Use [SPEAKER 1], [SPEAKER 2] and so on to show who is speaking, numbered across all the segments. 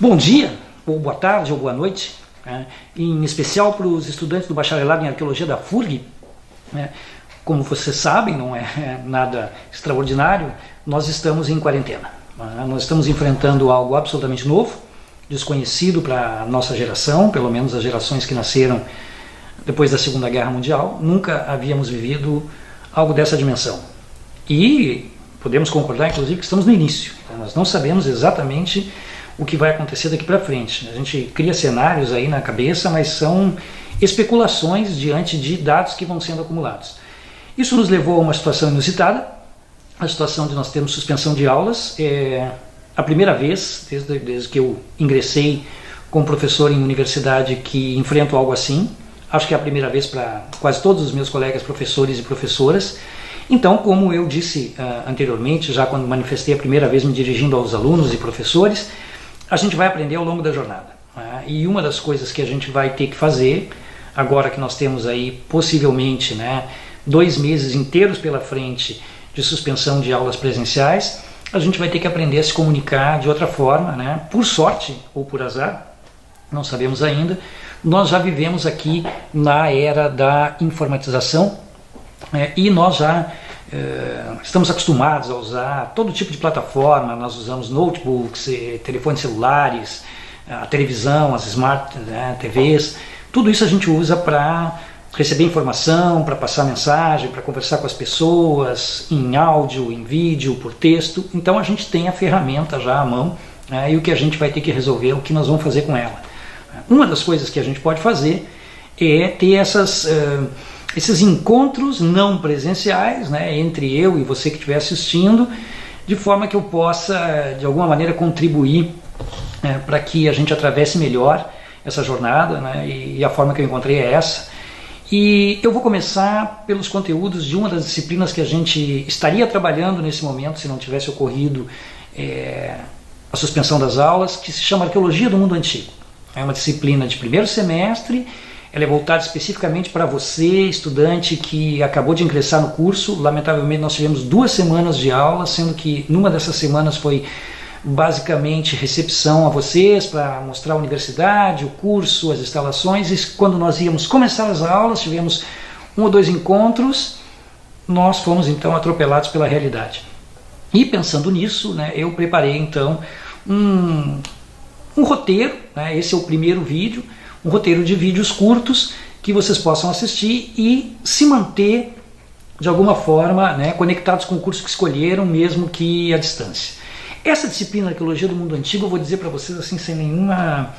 [SPEAKER 1] Bom dia, ou boa tarde, ou boa noite, em especial para os estudantes do bacharelado em arqueologia da FURG. Como vocês sabem, não é nada extraordinário, nós estamos em quarentena. Nós estamos enfrentando algo absolutamente novo, desconhecido para a nossa geração, pelo menos as gerações que nasceram depois da Segunda Guerra Mundial. Nunca havíamos vivido algo dessa dimensão. E podemos concordar, inclusive, que estamos no início. Nós não sabemos exatamente o que vai acontecer daqui para frente. A gente cria cenários aí na cabeça, mas são especulações diante de dados que vão sendo acumulados. Isso nos levou a uma situação inusitada, a situação de nós termos suspensão de aulas. É a primeira vez, desde que eu ingressei como professor em universidade, que enfrento algo assim. Acho que é a primeira vez para quase todos os meus colegas professores e professoras. Então, como eu disse anteriormente, já quando manifestei a primeira vez me dirigindo aos alunos e professores, a gente vai aprender ao longo da jornada. E uma das coisas que a gente vai ter que fazer, agora que nós temos aí possivelmente 2 meses inteiros pela frente de suspensão de aulas presenciais, a gente vai ter que aprender a se comunicar de outra forma, por sorte ou por azar, não sabemos ainda. Nós já vivemos aqui na era da informatização, e nós já estamos acostumados a usar todo tipo de plataforma. Nós usamos notebooks, telefones celulares, a televisão, as smart TVs, tudo isso a gente usa para receber informação, para passar mensagem, para conversar com as pessoas, em áudio, em vídeo, por texto. Então a gente tem a ferramenta já à mão, e o que a gente vai ter que resolver é o que nós vamos fazer com ela. Uma das coisas que a gente pode fazer é ter esses encontros não presenciais, entre eu e você que estiver assistindo, de forma que eu possa, de alguma maneira, contribuir para que a gente atravesse melhor essa jornada, e a forma que eu encontrei é essa. E eu vou começar pelos conteúdos de uma das disciplinas que a gente estaria trabalhando nesse momento, se não tivesse ocorrido a suspensão das aulas, que se chama Arqueologia do Mundo Antigo. É uma disciplina de primeiro semestre. Ela é voltada especificamente para você, estudante que acabou de ingressar no curso. Lamentavelmente nós tivemos 2 semanas de aula, sendo que numa dessas semanas foi basicamente recepção a vocês para mostrar a universidade, o curso, as instalações. E quando nós íamos começar as aulas, tivemos 1 ou 2 encontros, nós fomos então atropelados pela realidade. E pensando nisso, eu preparei então um roteiro, esse é o primeiro vídeo, um roteiro de vídeos curtos que vocês possam assistir e se manter de alguma forma conectados com o curso que escolheram, mesmo que à distância. Essa disciplina Arqueologia do Mundo Antigo, eu vou dizer para vocês assim sem nenhuma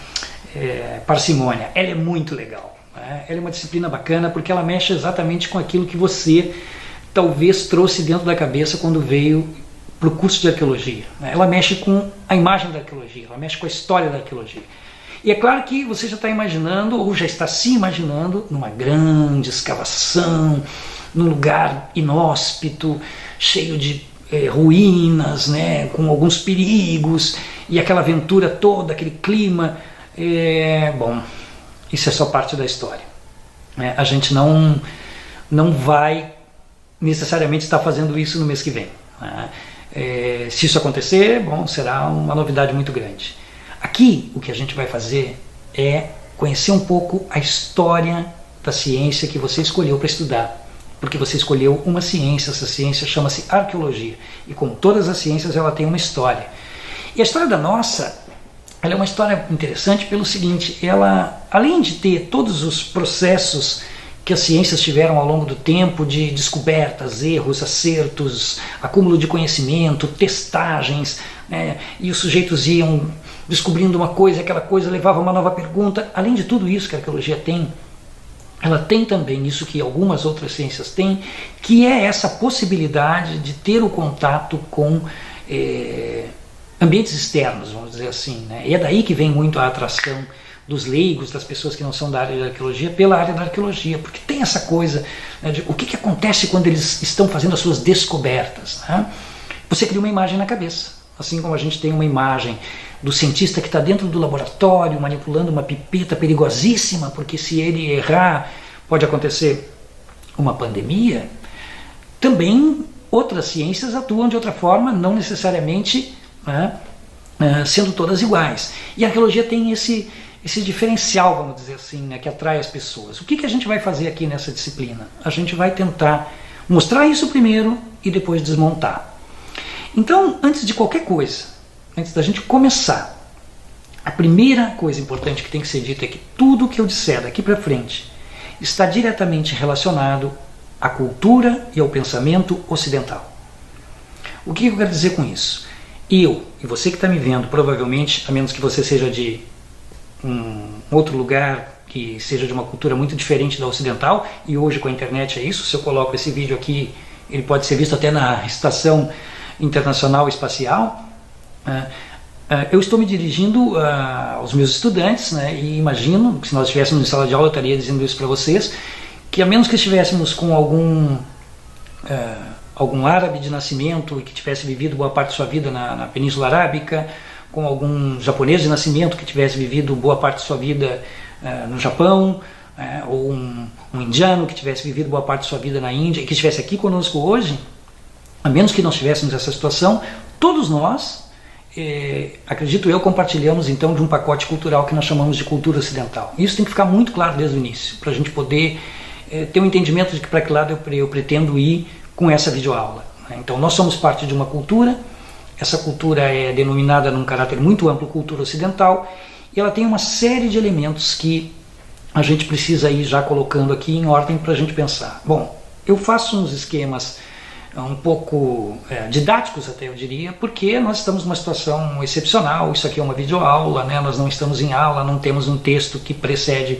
[SPEAKER 1] parcimônia, ela é muito legal. Ela é uma disciplina bacana porque ela mexe exatamente com aquilo que você talvez trouxe dentro da cabeça quando veio para o curso de arqueologia. Ela mexe com a imagem da arqueologia, ela mexe com a história da arqueologia. E é claro que você já está imaginando, ou já está se imaginando, numa grande escavação, num lugar inóspito, cheio de ruínas, com alguns perigos, e aquela aventura toda, aquele clima. Bom, isso é só parte da história. A gente não vai necessariamente estar fazendo isso no mês que vem. Se isso acontecer, bom, será uma novidade muito grande. Aqui o que a gente vai fazer é conhecer um pouco a história da ciência que você escolheu para estudar, porque você escolheu uma ciência. Essa ciência chama-se arqueologia, e como todas as ciências ela tem uma história. E a história da nossa, ela é uma história interessante pelo seguinte: ela, além de ter todos os processos que as ciências tiveram ao longo do tempo, de descobertas, erros, acertos, acúmulo de conhecimento, testagens, e os sujeitos iam descobrindo uma coisa, aquela coisa levava a uma nova pergunta. Além de tudo isso que a arqueologia tem, ela tem também isso que algumas outras ciências têm, que é essa possibilidade de ter o contato com ambientes externos, vamos dizer assim. E é daí que vem muito a atração dos leigos, das pessoas que não são da área da arqueologia, pela área da arqueologia, porque tem essa coisa de o que acontece quando eles estão fazendo as suas descobertas. Você cria uma imagem na cabeça, assim como a gente tem uma imagem do cientista que está dentro do laboratório manipulando uma pipeta perigosíssima, porque se ele errar pode acontecer uma pandemia. Também outras ciências atuam de outra forma, não necessariamente sendo todas iguais. E a arqueologia tem esse diferencial, vamos dizer assim, né, que atrai as pessoas. O que a gente vai fazer aqui nessa disciplina? A gente vai tentar mostrar isso primeiro e depois desmontar. Então, antes de qualquer coisa, antes da gente começar, a primeira coisa importante que tem que ser dita é que tudo que eu disser daqui para frente está diretamente relacionado à cultura e ao pensamento ocidental. O que eu quero dizer com isso? Eu e você que está me vendo, provavelmente, a menos que você seja de um outro lugar que seja de uma cultura muito diferente da ocidental, e hoje com a internet é isso, se eu coloco esse vídeo aqui, ele pode ser visto até na Estação Internacional Espacial. Eu estou me dirigindo aos meus estudantes, né, e imagino que se nós estivéssemos em sala de aula eu estaria dizendo isso para vocês, que a menos que estivéssemos com algum árabe de nascimento e que tivesse vivido boa parte de sua vida na Península Arábica, com algum japonês de nascimento que tivesse vivido boa parte de sua vida no Japão, ou um indiano que tivesse vivido boa parte de sua vida na Índia e que estivesse aqui conosco hoje, a menos que nós tivéssemos essa situação, todos nós, acredito eu, compartilhamos então de um pacote cultural que nós chamamos de cultura ocidental. Isso tem que ficar muito claro desde o início, para a gente poder ter um entendimento de que para que lado eu pretendo ir com essa videoaula. Então nós somos parte de uma cultura, essa cultura é denominada num caráter muito amplo cultura ocidental, e ela tem uma série de elementos que a gente precisa ir já colocando aqui em ordem para a gente pensar. Bom, eu faço uns esquemas um pouco didáticos até eu diria, porque nós estamos numa situação excepcional, isso aqui é uma videoaula, né? Nós não estamos em aula, não temos um texto que precede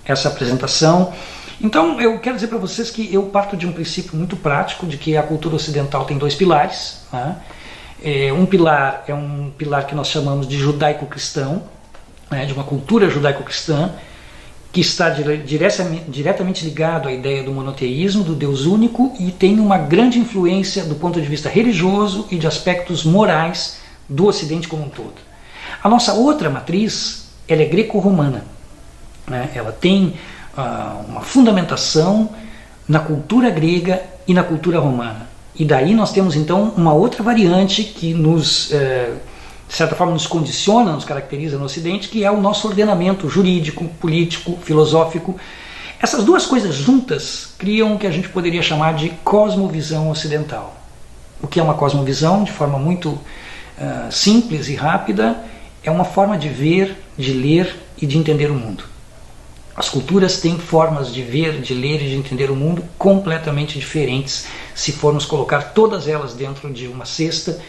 [SPEAKER 1] essa apresentação. Então eu quero dizer para vocês que eu parto de um princípio muito prático de que a cultura ocidental tem dois pilares, né? Um pilar é um pilar que nós chamamos de judaico-cristão, né? De uma cultura judaico-cristã, que está diretamente ligado à ideia do monoteísmo, do Deus único, e tem uma grande influência do ponto de vista religioso e de aspectos morais do Ocidente como um todo. A nossa outra matriz, ela é greco-romana, né? Ela tem uma fundamentação na cultura grega e na cultura romana. E daí nós temos então uma outra variante que nos, de certa forma, nos condiciona, nos caracteriza no Ocidente, que é o nosso ordenamento jurídico, político, filosófico. Essas duas coisas juntas criam o que a gente poderia chamar de cosmovisão ocidental. O que é uma cosmovisão? De forma muito simples e rápida, é uma forma de ver, de ler e de entender o mundo. As culturas têm formas de ver, de ler e de entender o mundo completamente diferentes se formos colocar todas elas dentro de uma cesta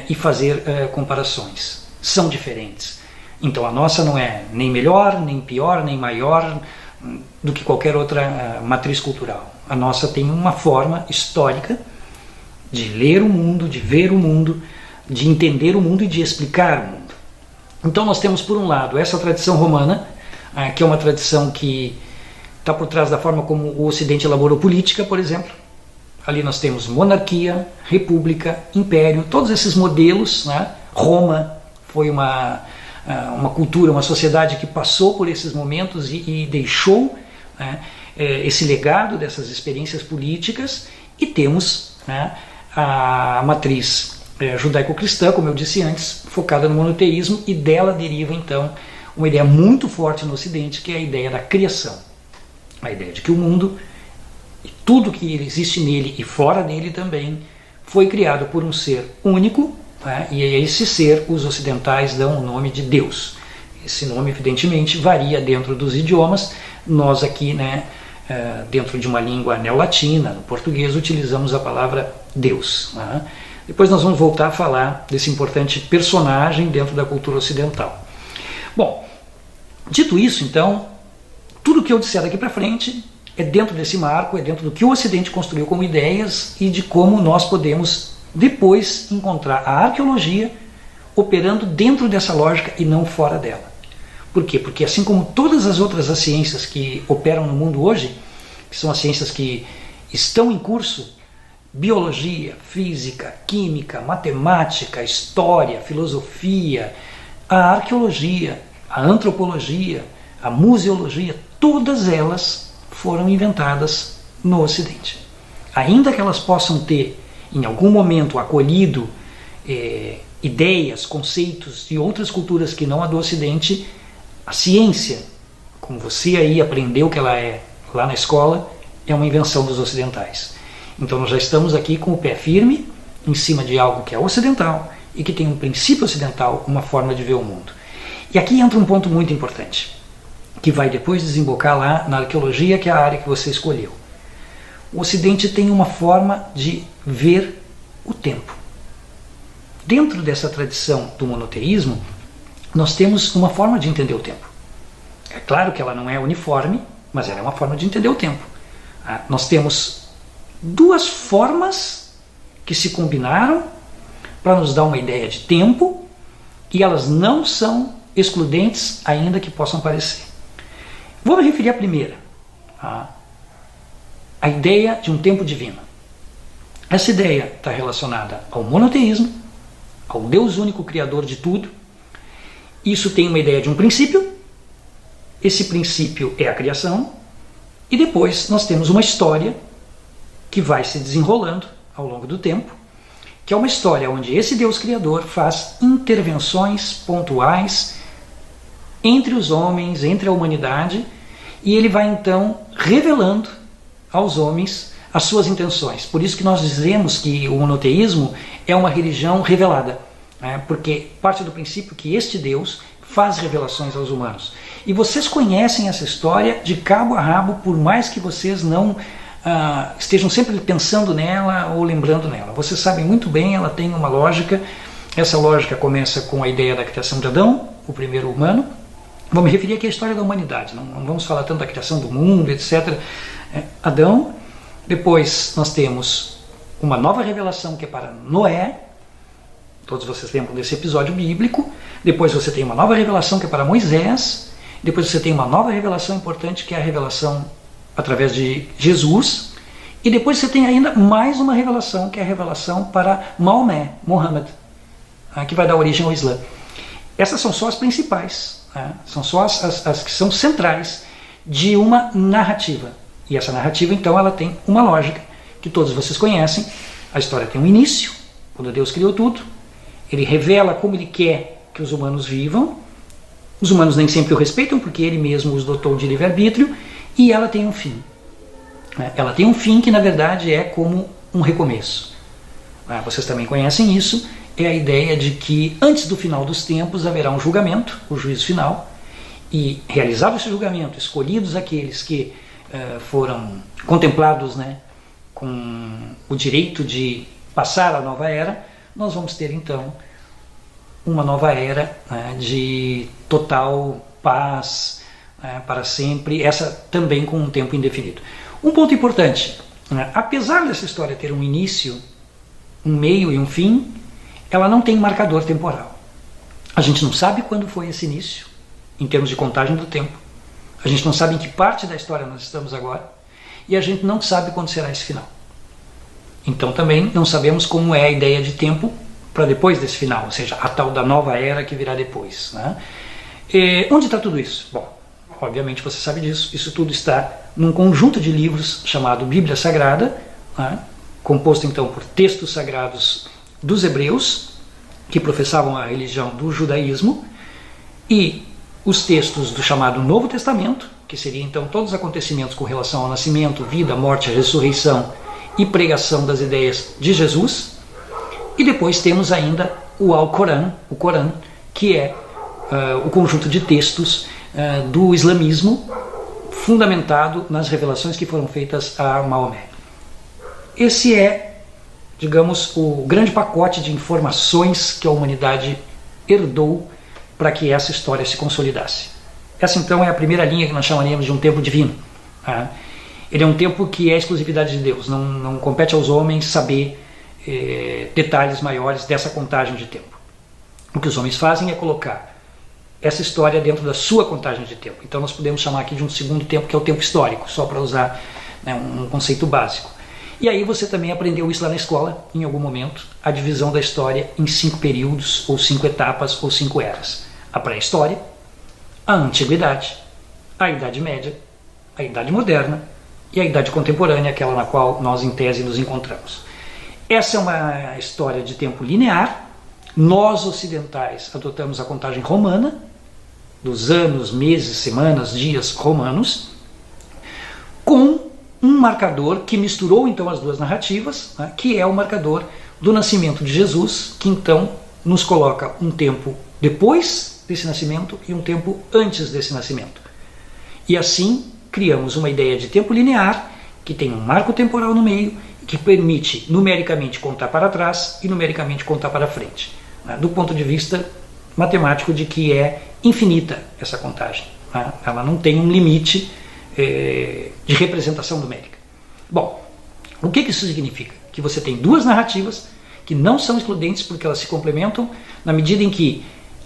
[SPEAKER 1] e fazer comparações. São diferentes. Então a nossa não é nem melhor, nem pior, nem maior do que qualquer outra matriz cultural. A nossa tem uma forma histórica de ler o mundo, de ver o mundo, de entender o mundo e de explicar o mundo. Então nós temos por um lado essa tradição romana, que é uma tradição que está por trás da forma como o Ocidente elaborou política, por exemplo. Ali nós temos monarquia, república, império, todos esses modelos, né? Roma foi uma cultura, uma sociedade que passou por esses momentos e deixou, né, esse legado dessas experiências políticas, e temos, né, a matriz judaico-cristã, como eu disse antes, focada no monoteísmo, e dela deriva então uma ideia muito forte no Ocidente, que é a ideia da criação. A ideia de que o mundo, e tudo que existe nele e fora dele também, foi criado por um ser único, né? E a esse ser os ocidentais dão o nome de Deus. Esse nome, evidentemente, varia dentro dos idiomas. Nós aqui, né, dentro de uma língua neolatina, no português, utilizamos a palavra Deus, né? Depois nós vamos voltar a falar desse importante personagem dentro da cultura ocidental. Bom, dito isso, então, tudo que eu disser daqui para frente é dentro desse marco, é dentro do que o Ocidente construiu como ideias e de como nós podemos depois encontrar a arqueologia operando dentro dessa lógica e não fora dela. Por quê? Porque assim como todas as outras ciências que operam no mundo hoje, que são as ciências que estão em curso, biologia, física, química, matemática, história, filosofia, a arqueologia, a antropologia, a museologia, todas elas foram inventadas no Ocidente. Ainda que elas possam ter, em algum momento, acolhido ideias, conceitos de outras culturas que não a do Ocidente, a ciência, como você aí aprendeu que ela é lá na escola, é uma invenção dos ocidentais. Então nós já estamos aqui com o pé firme em cima de algo que é ocidental e que tem um princípio ocidental, uma forma de ver o mundo. E aqui entra um ponto muito importante, que vai depois desembocar lá na arqueologia, que é a área que você escolheu. O Ocidente tem uma forma de ver o tempo. Dentro dessa tradição do monoteísmo, nós temos uma forma de entender o tempo. É claro que ela não é uniforme, mas ela é uma forma de entender o tempo. Nós temos duas formas que se combinaram para nos dar uma ideia de tempo, e elas não são excludentes, ainda que possam parecer. Vou me referir à primeira, a ideia de um tempo divino. Essa ideia está relacionada ao monoteísmo, ao Deus único criador de tudo. Isso tem uma ideia de um princípio, esse princípio é a criação, e depois nós temos uma história que vai se desenrolando ao longo do tempo, que é uma história onde esse Deus criador faz intervenções pontuais entre os homens, entre a humanidade, e ele vai então revelando aos homens as suas intenções. Por isso que nós dizemos que o monoteísmo é uma religião revelada, né? Porque parte do princípio que este Deus faz revelações aos humanos. E vocês conhecem essa história de cabo a rabo, por mais que vocês não estejam sempre pensando nela ou lembrando nela. Vocês sabem muito bem, ela tem uma lógica. Essa lógica começa com a ideia da criação de Adão, o primeiro humano. Vou me referir aqui à história da humanidade, não vamos falar tanto da criação do mundo, etc. Adão, depois nós temos uma nova revelação que é para Noé, todos vocês lembram desse episódio bíblico. Depois você tem uma nova revelação que é para Moisés, depois você tem uma nova revelação importante que é a revelação através de Jesus, e depois você tem ainda mais uma revelação que é a revelação para Maomé, Muhammad, que vai dar origem ao Islã. Essas são só as principais, são só as que são centrais de uma narrativa. E essa narrativa, então, ela tem uma lógica que todos vocês conhecem. A história tem um início, quando Deus criou tudo. Ele revela como Ele quer que os humanos vivam. Os humanos nem sempre o respeitam, porque Ele mesmo os dotou de livre-arbítrio. E ela tem um fim. Ela tem um fim que, na verdade, é como um recomeço. Vocês também conhecem isso. É a ideia de que, antes do final dos tempos, haverá um julgamento, o juízo final. E, realizado esse julgamento, escolhidos aqueles que foram contemplados, com o direito de passar a nova era, nós vamos ter então uma nova era de total paz para sempre, essa também com um tempo indefinido. Um ponto importante, apesar dessa história ter um início, um meio e um fim, ela não tem marcador temporal. A gente não sabe quando foi esse início, em termos de contagem do tempo. A gente não sabe em que parte da história nós estamos agora, e a gente não sabe quando será esse final. Então também não sabemos como é a ideia de tempo para depois desse final, ou seja, a tal da nova era que virá depois. Onde está tudo isso? Bom, obviamente você sabe disso. Isso tudo está num conjunto de livros chamado Bíblia Sagrada, composto então por textos sagrados dos hebreus, que professavam a religião do judaísmo, e os textos do chamado Novo Testamento, que seriam então todos os acontecimentos com relação ao nascimento, vida, morte, ressurreição e pregação das ideias de Jesus. E depois temos ainda o Alcorão, o Corão, que é o conjunto de textos do islamismo, fundamentado nas revelações que foram feitas a Maomé. Esse é, digamos, o grande pacote de informações que a humanidade herdou para que essa história se consolidasse. Essa então é a primeira linha que nós chamaríamos de um tempo divino. Ele é um tempo que é exclusividade de Deus, não compete aos homens saber detalhes maiores dessa contagem de tempo. O que os homens fazem é colocar essa história dentro da sua contagem de tempo. Então nós podemos chamar aqui de um segundo tempo, que é o tempo histórico, só para usar um conceito básico. E aí você também aprendeu isso lá na escola, em algum momento, a divisão da história em 5 períodos, ou 5 etapas, ou 5 eras. A pré-história, a antiguidade, a Idade Média, a Idade Moderna e a Idade Contemporânea, aquela na qual nós, em tese, nos encontramos. Essa é uma história de tempo linear, Nós ocidentais adotamos a contagem romana, dos anos, meses, semanas, dias romanos, com um marcador que misturou então as duas narrativas, né, que é o marcador do nascimento de Jesus, que então nos coloca um tempo depois desse nascimento e um tempo antes desse nascimento. E assim criamos uma ideia de tempo linear, que tem um marco temporal no meio, que permite numericamente contar para trás e numericamente contar para frente, né, do ponto de vista matemático de que é infinita essa contagem, né? Ela não tem um limite de representação numérica. Bom, o que isso significa? Que você tem duas narrativas que não são excludentes porque elas se complementam na medida em que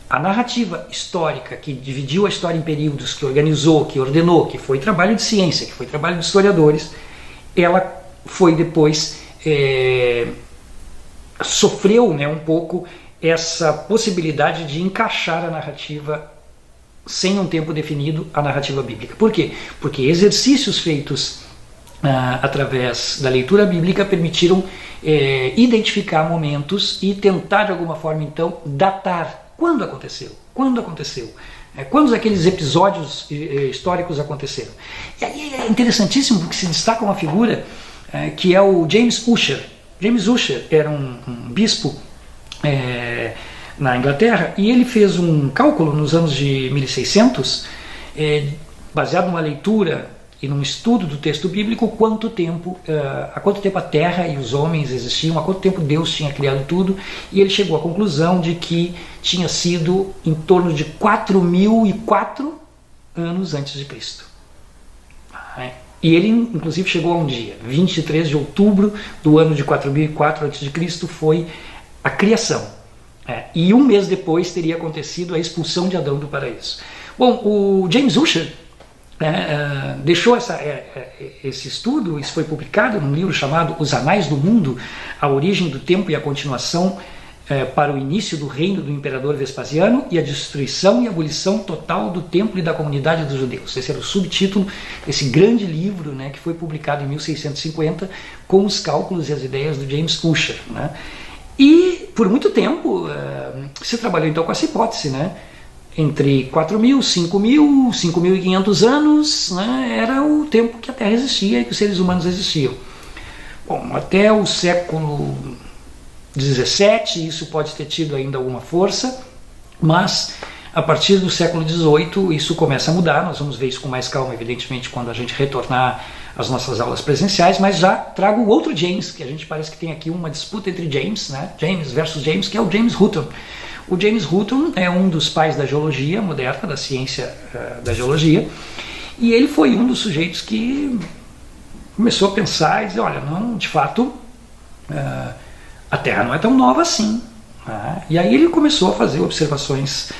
[SPEAKER 1] a narrativa histórica que dividiu a história em períodos, que organizou, que ordenou, que foi trabalho de ciência, que foi trabalho de historiadores, ela foi depois sofreu, né, um pouco essa possibilidade de encaixar a narrativa sem um tempo definido, a narrativa bíblica. Por quê? Porque exercícios feitos através da leitura bíblica permitiram identificar momentos e tentar de alguma forma então datar quando aconteceu, quando aqueles episódios históricos aconteceram. E aí é interessantíssimo porque se destaca uma figura que é o James Ussher. James Ussher era um bispo na Inglaterra, e ele fez um cálculo nos anos de 1600, baseado numa leitura e num estudo do texto bíblico, há quanto tempo a Terra e os homens existiam, há quanto tempo Deus tinha criado tudo, e ele chegou à conclusão de que tinha sido em torno de 4004 anos antes de Cristo. E ele inclusive chegou a um dia, 23 de outubro do ano de 4004 a.C. foi a criação. E um mês depois teria acontecido a expulsão de Adão do paraíso. Bom, o James Ussher deixou esse estudo, isso foi publicado num livro chamado Os Anais do Mundo, a origem do tempo e a continuação para o início do reino do imperador Vespasiano e a destruição e abolição total do templo e da comunidade dos judeus. Esse era o subtítulo desse grande livro, né, que foi publicado em 1650 com os cálculos e as ideias do James Ussher, né? E por muito tempo se trabalhou então com essa hipótese, né? Entre 4.000, 5.000, 5.500 anos, né, era o tempo que a Terra existia e que os seres humanos existiam. Bom, até o século XVII isso pode ter tido ainda alguma força, mas a partir do século XVIII isso começa a mudar. Nós vamos ver isso com mais calma, evidentemente, quando a gente retornar às nossas aulas presenciais, mas já trago o outro James, que a gente parece que tem aqui uma disputa entre James, né? James versus James, que é o James Hutton. O James Hutton é um dos pais da geologia moderna, da ciência da geologia, e ele foi um dos sujeitos que começou a pensar e dizer, olha, não, de fato, a Terra não é tão nova assim. E aí ele começou a fazer observações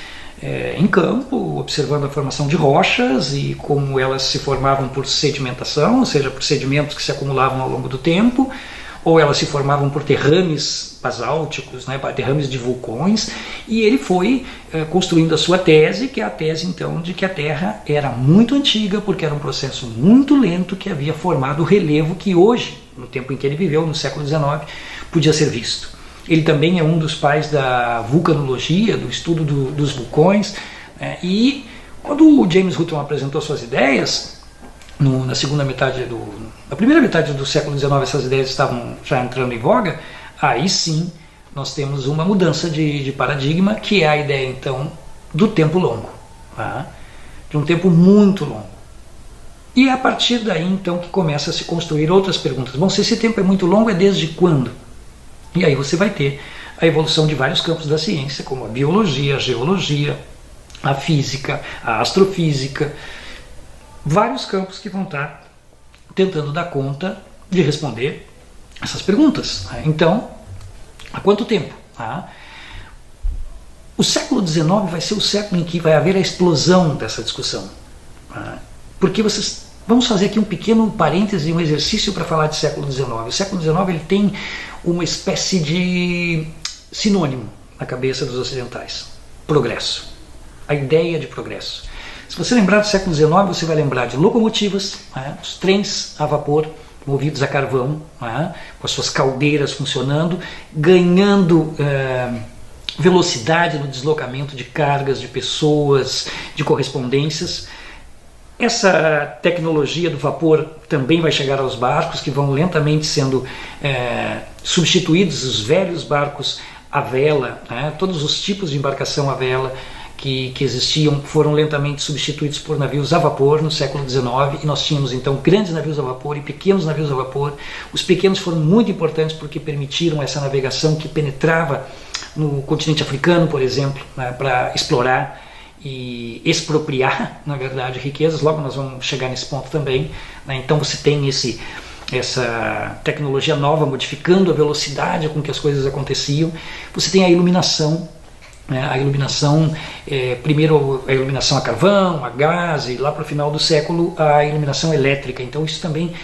[SPEAKER 1] em campo, observando a formação de rochas e como elas se formavam por sedimentação, ou seja, por sedimentos que se acumulavam ao longo do tempo, ou elas se formavam por derrames basálticos, né, derrames de vulcões, e ele foi construindo a sua tese, que é a tese então de que a Terra era muito antiga, porque era um processo muito lento que havia formado o relevo que hoje, no tempo em que ele viveu, no século XIX, podia ser visto. Ele também é um dos pais da vulcanologia, do estudo dos vulcões, e quando o James Hutton apresentou suas ideias, na primeira metade do século XIX essas ideias estavam já entrando em voga, aí sim nós temos uma mudança de paradigma, que é a ideia então do tempo longo, de um tempo muito longo. E é a partir daí então que começa a se construir outras perguntas. Bom, se esse tempo é muito longo, é desde quando? E aí você vai ter a evolução de vários campos da ciência, como a biologia, a geologia, a física, a astrofísica, vários campos que vão estar tentando dar conta de responder essas perguntas. Então, há quanto tempo? O século XIX vai ser o século em que vai haver a explosão dessa discussão. Porque vamos fazer aqui um pequeno parêntese, um exercício para falar de século XIX. O século XIX ele tem uma espécie de sinônimo na cabeça dos ocidentais: progresso. A ideia de progresso. Se você lembrar do século XIX, você vai lembrar de locomotivas, os trens a vapor movidos a carvão, com as suas caldeiras funcionando, ganhando velocidade no deslocamento de cargas, de pessoas, de correspondências. Essa tecnologia do vapor também vai chegar aos barcos, que vão lentamente sendo substituídos, os velhos barcos à vela, né? Todos os tipos de embarcação à vela que existiam foram lentamente substituídos por navios a vapor no século XIX, e nós tínhamos então grandes navios a vapor e pequenos navios a vapor. Os pequenos foram muito importantes porque permitiram essa navegação que penetrava no continente africano, por exemplo, né, para explorar e expropriar, na verdade, riquezas. Logo nós vamos chegar nesse ponto também, né? Então você tem essa tecnologia nova modificando a velocidade com que as coisas aconteciam. Você tem a iluminação, né? A iluminação, primeiro a iluminação a carvão, a gás, e lá para o final do século a iluminação elétrica. Então isso também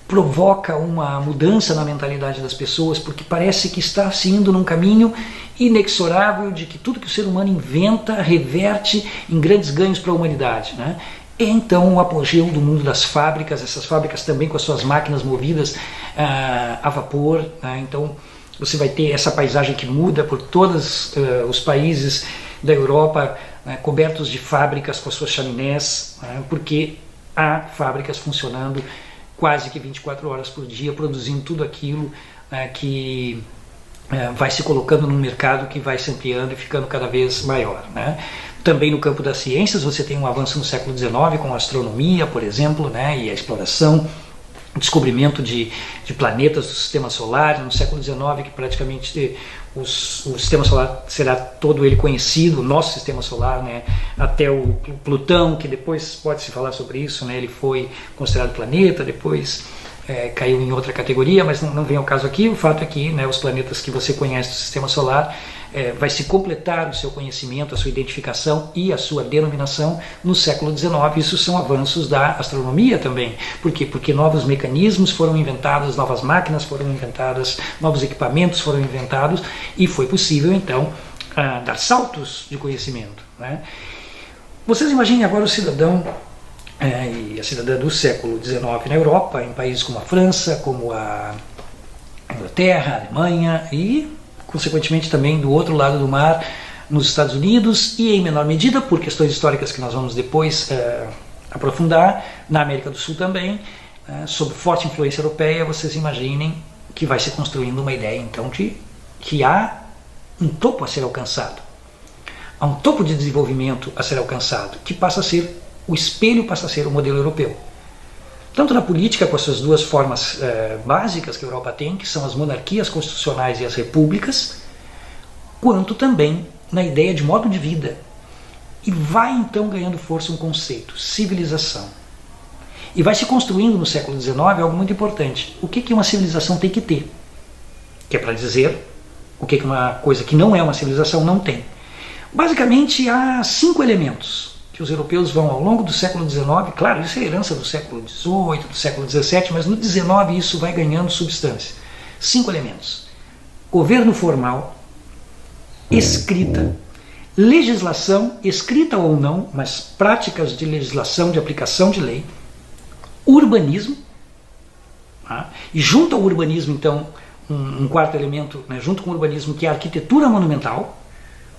[SPEAKER 1] provoca uma mudança na mentalidade das pessoas, porque parece que está se indo num caminho inexorável de que tudo que o ser humano inventa reverte em grandes ganhos para a humanidade, né? É então o apogeu do mundo das fábricas, essas fábricas também com as suas máquinas movidas a vapor, né? Então você vai ter essa paisagem que muda por todos os países da Europa, né, cobertos de fábricas com as suas chaminés, né, porque há fábricas funcionando quase que 24 horas por dia, produzindo tudo aquilo que vai se colocando num mercado que vai se ampliando e ficando cada vez maior, né? Também no campo das ciências você tem um avanço no século XIX com a astronomia, por exemplo, né, e a exploração, o descobrimento de planetas do sistema solar no século XIX, que praticamente o sistema solar será todo ele conhecido, o nosso sistema solar, né, até o Plutão, que depois pode-se falar sobre isso, né, ele foi considerado planeta, depois caiu em outra categoria, mas não vem ao caso aqui. O fato é que, né, os planetas que você conhece do sistema solar vai se completar o seu conhecimento, a sua identificação e a sua denominação no século XIX. Isso são avanços da astronomia também. Por quê? Porque novos mecanismos foram inventados, novas máquinas foram inventadas, novos equipamentos foram inventados, e foi possível então dar saltos de conhecimento, né? Vocês imaginem agora o cidadão e a cidadã do século XIX na Europa, em países como a França, como a Inglaterra, a Alemanha e, consequentemente, também do outro lado do mar, nos Estados Unidos, e em menor medida, por questões históricas que nós vamos depois aprofundar, na América do Sul também, sob forte influência europeia. Vocês imaginem que vai se construindo uma ideia então de que há um topo a ser alcançado, há um topo de desenvolvimento a ser alcançado, que passa a ser o espelho, passa a ser o modelo europeu. Tanto na política, com as suas duas formas básicas que a Europa tem, que são as monarquias constitucionais e as repúblicas, quanto também na ideia de modo de vida. E vai então ganhando força um conceito, civilização. E vai se construindo no século XIX algo muito importante. O que uma civilização tem que ter? Que é para dizer o que uma coisa que não é uma civilização não tem. Basicamente há 5 elementos que os europeus vão, ao longo do século XIX, claro, isso é herança do século XVIII, do século XVII, mas no XIX isso vai ganhando substância. 5 elementos: governo formal, escrita, legislação, escrita ou não, mas práticas de legislação, de aplicação de lei, urbanismo, e junto ao urbanismo, então, um quarto elemento, né, junto com o urbanismo, que é a arquitetura monumental,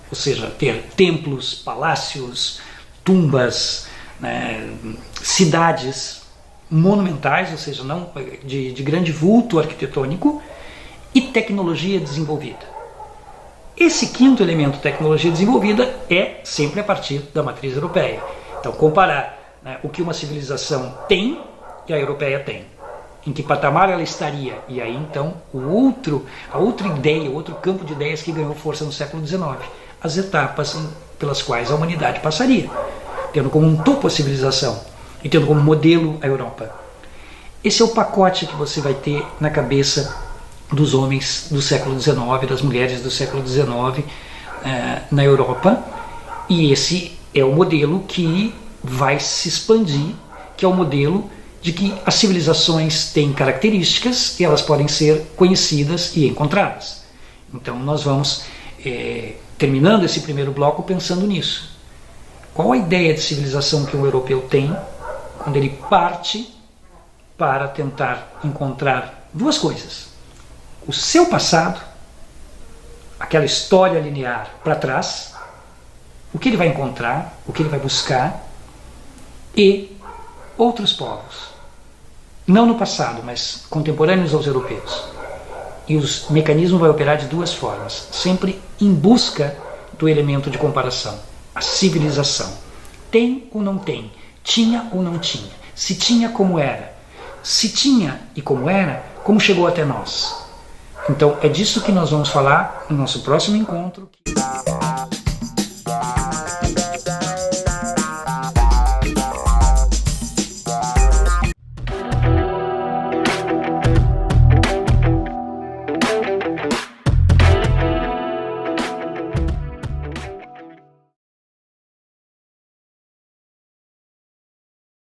[SPEAKER 1] ou seja, ter templos, palácios, tumbas, né, cidades monumentais, ou seja, não de grande vulto arquitetônico, e tecnologia desenvolvida. Esse quinto elemento, tecnologia desenvolvida, é sempre a partir da matriz europeia. Então, comparar, né, o que uma civilização tem e a europeia tem, em que patamar ela estaria, e aí então a outra ideia, o outro campo de ideias que ganhou força no século XIX, as etapas pelas quais a humanidade passaria, tendo como um topo a civilização e tendo como modelo a Europa. Esse é o pacote que você vai ter na cabeça dos homens do século XIX, das mulheres do século XIX na Europa, e esse é o modelo que vai se expandir, que é o modelo de que as civilizações têm características e elas podem ser conhecidas e encontradas. Então nós vamos terminando esse primeiro bloco pensando nisso. Qual a ideia de civilização que um europeu tem quando ele parte para tentar encontrar duas coisas: o seu passado, aquela história linear para trás, o que ele vai encontrar, o que ele vai buscar, e outros povos, não no passado, mas contemporâneos aos europeus. E os mecanismos vão operar de duas formas, sempre em busca do elemento de comparação, a civilização. Tem ou não tem? Tinha ou não tinha? Se tinha, como era? Se tinha e como era, como chegou até nós? Então é disso que nós vamos falar no nosso próximo encontro.